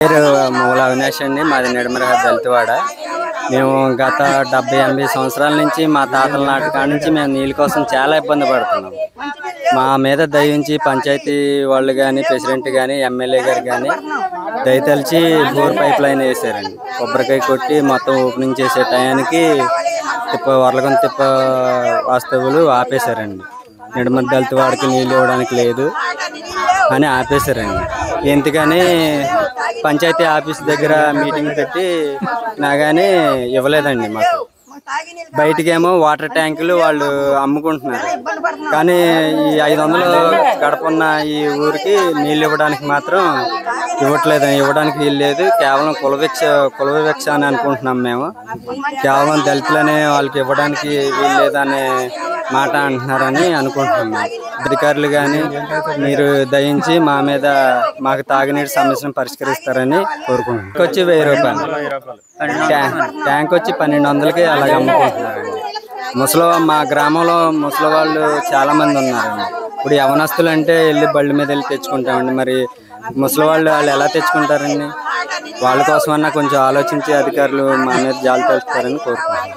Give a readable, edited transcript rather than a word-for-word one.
పేరు మూల అవినాష్ అండి. మాది నిడమరహ దళితవాడ. మేము గత 70-80 సంవత్సరాల నుంచి మా తాతల నాటి కాడ నుంచి మేము నీళ్ళ కోసం చాలా ఇబ్బంది పడుతున్నాం. మా మీద దయించి పంచాయతీ వాళ్ళు కానీ, ప్రెసిడెంట్ కానీ, ఎమ్మెల్యే గారు కానీ దయతలిచి బోర్ పైప్ లైన్ వేసారండి. కొబ్బరికాయ కొట్టి మొత్తం ఓపెనింగ్ చేసే టయానికి వర్లగొంత తిప్ప వాస్తవులు ఆపేశారండి. నిడమర దళితవాడకి నీళ్ళు ఇవ్వడానికి లేదు అని ఆపేశారండి. ఎందుకని పంచాయతీ ఆఫీస్ దగ్గర మీటింగ్ పెట్టి నాగానే ఇవ్వలేదండి. మాకు బయటికేమో వాటర్ ట్యాంకులు వాళ్ళు అమ్ముకుంటున్నారు, కానీ ఈ 500 గడపన్న ఈ ఊరికి నీళ్ళు ఇవ్వడానికి మాత్రం ఇవ్వడానికి వీలు లేదు. కేవలం కులవివక్ష అని అనుకుంటున్నాం. మేము కేవలం దళితులనే వాళ్ళకి ఇవ్వడానికి వీలు లేదనే మాట అంటున్నారని అనుకుంటున్నాం. అధికారులు కానీ మీరు దయించి మా మీద మాకు తాగునీటి సమస్యను పరిష్కరిస్తారని కోరుకుంటున్నాం. వచ్చి 1000 రూపాయలు, ట్యాంక్ వచ్చి 1200కి అలాగ అమ్ముకుంటున్నారండి. మా గ్రామంలో ముసలి వాళ్ళు చాలా మంది ఉన్నారండి. ఇప్పుడు యవనస్తులు అంటే వెళ్ళి బళ్ళ మీద వెళ్ళి తెచ్చుకుంటామండి. మరి ముసలి వాళ్ళు ఎలా తెచ్చుకుంటారండి? వాళ్ళ కోసమన్నా కొంచెం ఆలోచించి అధికారులు మా మీద జాలి తెలుస్తారని కోరుకుంటున్నాం.